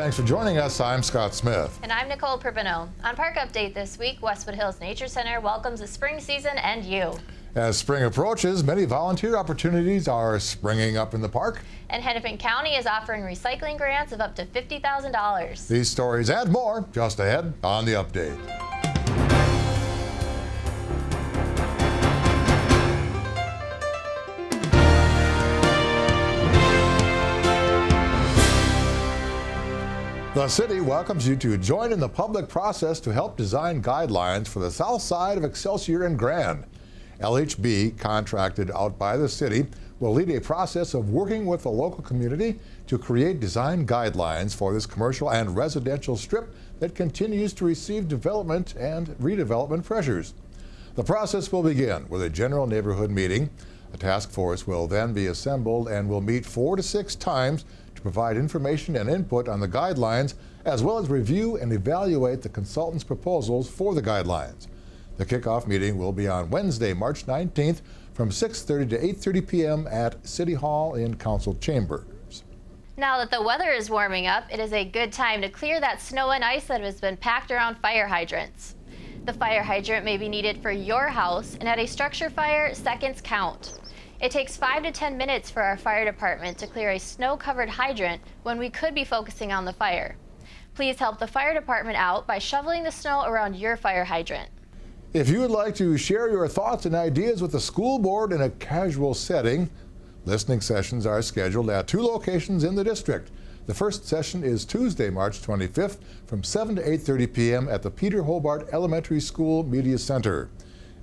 Thanks for joining us. I'm Scott Smith. And I'm Nicole Perpino. On Park Update this week, Westwood Hills Nature Center welcomes the spring season and you. As spring approaches, many volunteer opportunities are springing up in the park. And Hennepin County is offering recycling grants of up to $50,000. These stories and more just ahead on The Update. The city welcomes you to join in the public process to help design guidelines for the south side of Excelsior and Grand. LHB, contracted out by the city, will lead a process of working with the local community to create design guidelines for this commercial and residential strip that continues to receive development and redevelopment pressures. The process will begin with a general neighborhood meeting. A task force will then be assembled and will meet 4 to 6 times to provide information and input on the guidelines, as well as review and evaluate the consultants' proposals for the guidelines. The kickoff meeting will be on Wednesday, March 19th from 6:30 to 8:30 p.m. at City Hall in Council Chambers. Now that the weather is warming up, it is a good time to clear that snow and ice that has been packed around fire hydrants. The fire hydrant may be needed for your house, and at a structure fire, seconds count. It takes 5 to 10 minutes for our fire department to clear a snow-covered hydrant when we could be focusing on the fire. Please help the fire department out by shoveling the snow around your fire hydrant. If you would like to share your thoughts and ideas with the school board in a casual setting, listening sessions are scheduled at 2 locations in the district. The first session is Tuesday, March 25th from 7 to 8:30 p.m. at the Peter Hobart Elementary School Media Center.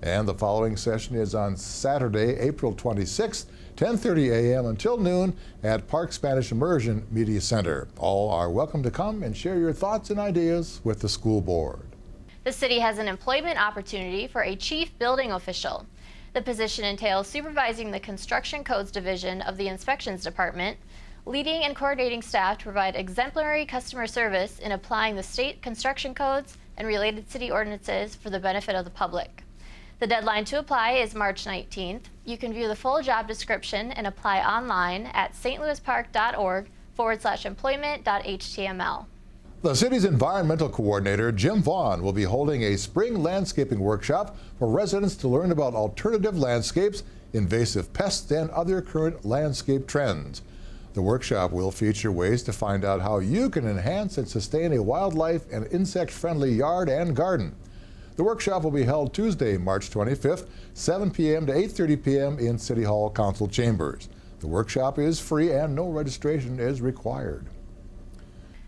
And the following session is on Saturday, April 26th, 10:30 a.m. until noon at Park Spanish Immersion Media Center. All are welcome to come and share your thoughts and ideas with the school board. The city has an employment opportunity for a chief building official. The position entails supervising the Construction Codes Division of the Inspections Department, leading and coordinating staff to provide exemplary customer service in applying the state construction codes and related city ordinances for the benefit of the public. The deadline to apply is March 19th. You can view the full job description and apply online at stlouispark.org/employment.html. The city's environmental coordinator, Jim Vaughn, will be holding a spring landscaping workshop for residents to learn about alternative landscapes, invasive pests, and other current landscape trends. The workshop will feature ways to find out how you can enhance and sustain a wildlife and insect-friendly yard and garden. The workshop will be held Tuesday, March 25th, 7 p.m. to 8:30 p.m. in City Hall Council Chambers. The workshop is free and no registration is required.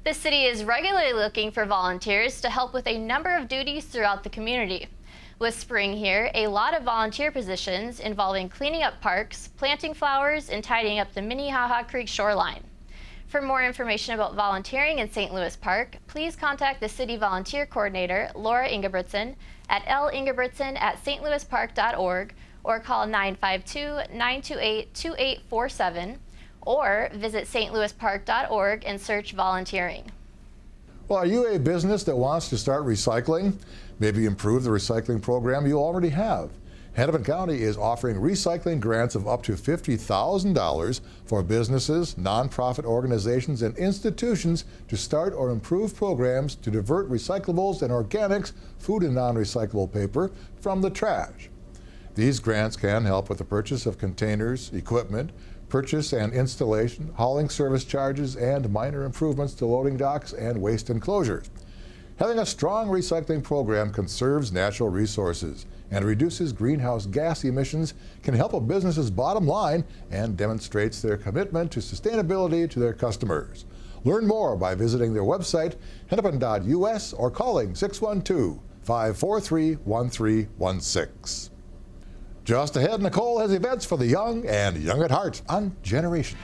The city is regularly looking for volunteers to help with a number of duties throughout the community. With spring here, a lot of volunteer positions involving cleaning up parks, planting flowers, and tidying up the Minnehaha Creek shoreline. For more information about volunteering in St. Louis Park, please contact the City Volunteer Coordinator, Laura Ingebrigtsen, at lingebrigtsen@stlouispark.org or call 952-928-2847 or visit stlouispark.org and search volunteering. Well, are you a business that wants to start recycling? Maybe improve the recycling program you already have. Hennepin County is offering recycling grants of up to $50,000 for businesses, nonprofit organizations, and institutions to start or improve programs to divert recyclables and organics, food and non-recyclable paper, from the trash. These grants can help with the purchase of containers, equipment, purchase and installation, hauling service charges, and minor improvements to loading docks and waste enclosures. Having a strong recycling program conserves natural resources and reduces greenhouse gas emissions, can help a business's bottom line, and demonstrates their commitment to sustainability to their customers. Learn more by visiting their website, hennepin.us, or calling 612-543-1316. Just ahead, Nicole has events for the young and young at heart on Generations.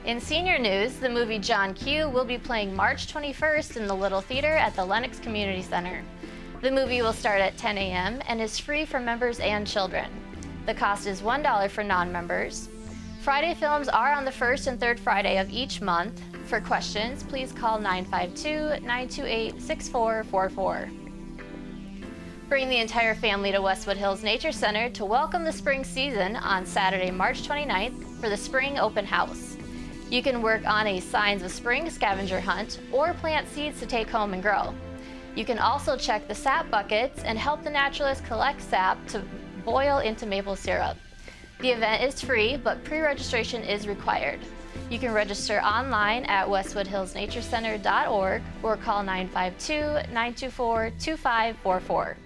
In senior news, the movie John Q will be playing March 21st in the Little Theater at the Lenox Community Center. The movie will start at 10 a.m. and is free for members and children. The cost is $1 for non-members. Friday films are on the first and third Friday of each month. For questions, please call 952-928-6444. Bring the entire family to Westwood Hills Nature Center to welcome the spring season on Saturday, March 29th for the Spring Open House. You can work on a Signs of Spring scavenger hunt or plant seeds to take home and grow. You can also check the sap buckets and help the naturalists collect sap to boil into maple syrup. The event is free, but pre-registration is required. You can register online at westwoodhillsnaturecenter.org or call 952-924-2544.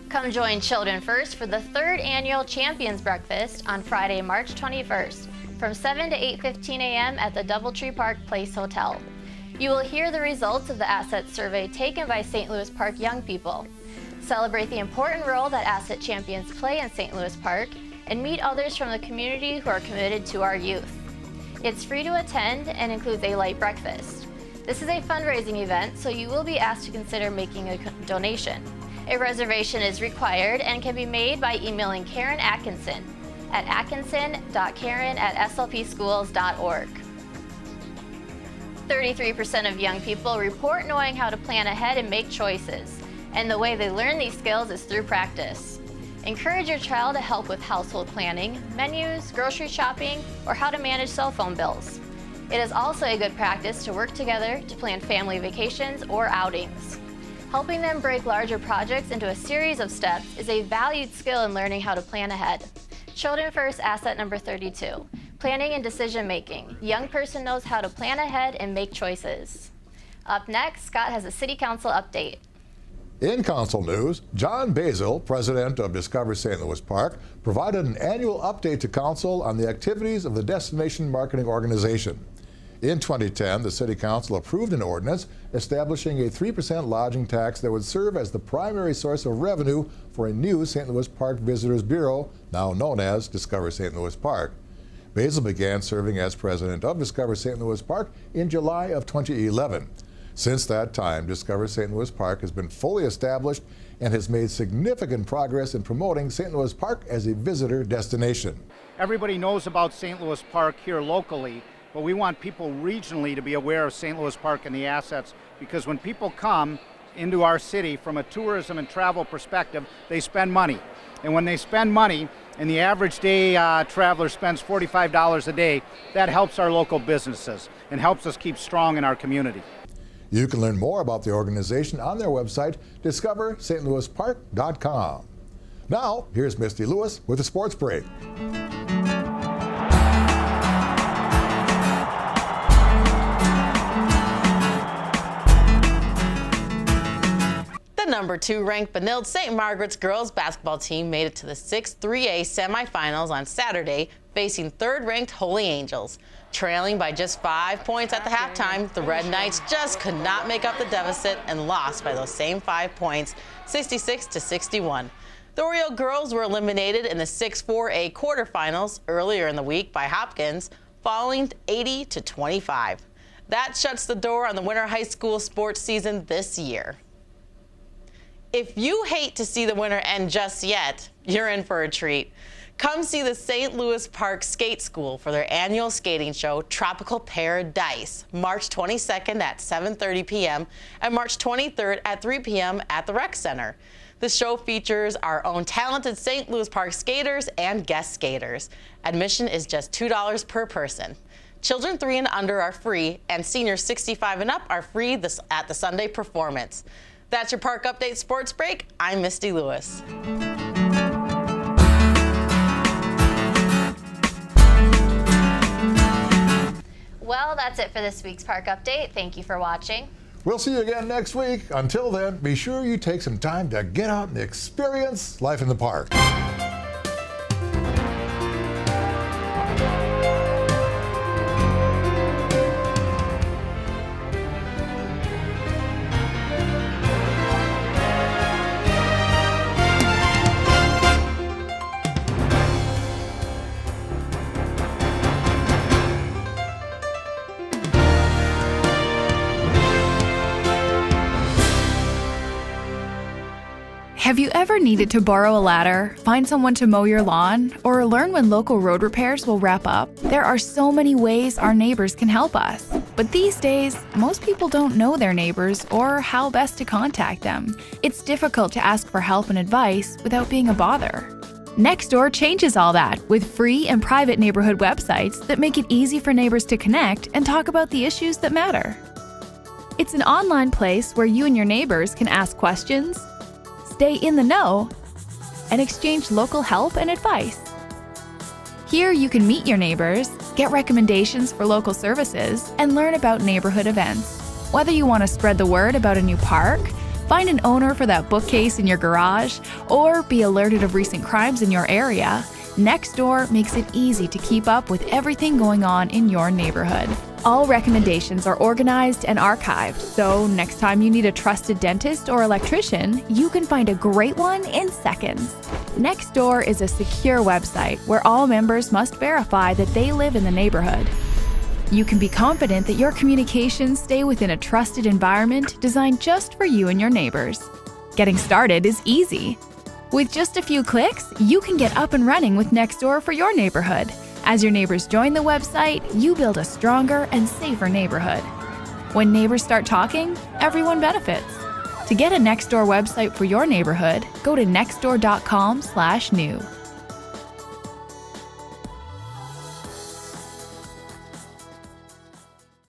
Come join Children First for the 3rd annual Champions Breakfast on Friday, March 21st from 7 to 8:15 a.m. at the Doubletree Park Place Hotel. You will hear the results of the asset survey taken by St. Louis Park young people. Celebrate the important role that asset champions play in St. Louis Park and meet others from the community who are committed to our youth. It's free to attend and includes a light breakfast. This is a fundraising event, so you will be asked to consider making a donation. A reservation is required and can be made by emailing Karen Atkinson at atkinson.karen@slpschools.org. 33% of young people report knowing how to plan ahead and make choices, and the way they learn these skills is through practice. Encourage your child to help with household planning, menus, grocery shopping, or how to manage cell phone bills. It is also a good practice to work together to plan family vacations or outings. Helping them break larger projects into a series of steps is a valued skill in learning how to plan ahead. Children First asset number 32, planning and decision making. The young person knows how to plan ahead and make choices. Up next, Scott has a City Council update. In council news, John Basil, president of Discover St. Louis Park, provided an annual update to council on the activities of the Destination Marketing Organization. In 2010, the City Council approved an ordinance establishing a 3% lodging tax that would serve as the primary source of revenue for a new St. Louis Park Visitors Bureau, now known as Discover St. Louis Park. Basil began serving as president of Discover St. Louis Park in July of 2011. Since that time, Discover St. Louis Park has been fully established and has made significant progress in promoting St. Louis Park as a visitor destination. Everybody knows about St. Louis Park here locally, but we want people regionally to be aware of St. Louis Park and the assets, because when people come into our city from a tourism and travel perspective, they spend money. And when they spend money, and the average day traveler spends $45 a day, that helps our local businesses and helps us keep strong in our community. You can learn more about the organization on their website, discoverstlouispark.com. Now, here's Misty Lewis with a sports break. The number 2 ranked Benilde St. Margaret's girls basketball team made it to the 6-3A semifinals on Saturday, facing 3rd-ranked Holy Angels. Trailing by just 5 points at the halftime, the Red Knights just could not make up the deficit and lost by those same 5 points, 66-61. The Oriole girls were eliminated in the 6-4A quarterfinals earlier in the week by Hopkins, falling 80-25. That shuts the door on the winter high school sports season this year. If you hate to see the winter end just yet, you're in for a treat. Come see the St. Louis Park Skate School for their annual skating show, Tropical Paradise, March 22nd at 7:30 p.m. and March 23rd at 3 p.m. at the Rec Center. The show features our own talented St. Louis Park skaters and guest skaters. Admission is just $2 per person. Children 3 and under are free, and seniors 65 and up are free at the Sunday performance. That's your Park Update Sports Break. I'm Misty Lewis. Well, that's it for this week's Park Update. Thank you for watching. We'll see you again next week. Until then, be sure you take some time to get out and experience life in the park. Have you ever needed to borrow a ladder, find someone to mow your lawn, or learn when local road repairs will wrap up? There are so many ways our neighbors can help us. But these days, most people don't know their neighbors or how best to contact them. It's difficult to ask for help and advice without being a bother. Nextdoor changes all that with free and private neighborhood websites that make it easy for neighbors to connect and talk about the issues that matter. It's an online place where you and your neighbors can ask questions, stay in the know, and exchange local help and advice. Here you can meet your neighbors, get recommendations for local services, and learn about neighborhood events. Whether you want to spread the word about a new park, find an owner for that bookcase in your garage, or be alerted of recent crimes in your area, Nextdoor makes it easy to keep up with everything going on in your neighborhood. All recommendations are organized and archived, so next time you need a trusted dentist or electrician, you can find a great one in seconds. Nextdoor is a secure website where all members must verify that they live in the neighborhood. You can be confident that your communications stay within a trusted environment designed just for you and your neighbors. Getting started is easy. With just a few clicks, you can get up and running with Nextdoor for your neighborhood. As your neighbors join the website, you build a stronger and safer neighborhood. When neighbors start talking, everyone benefits. To get a Nextdoor website for your neighborhood, go to nextdoor.com/new.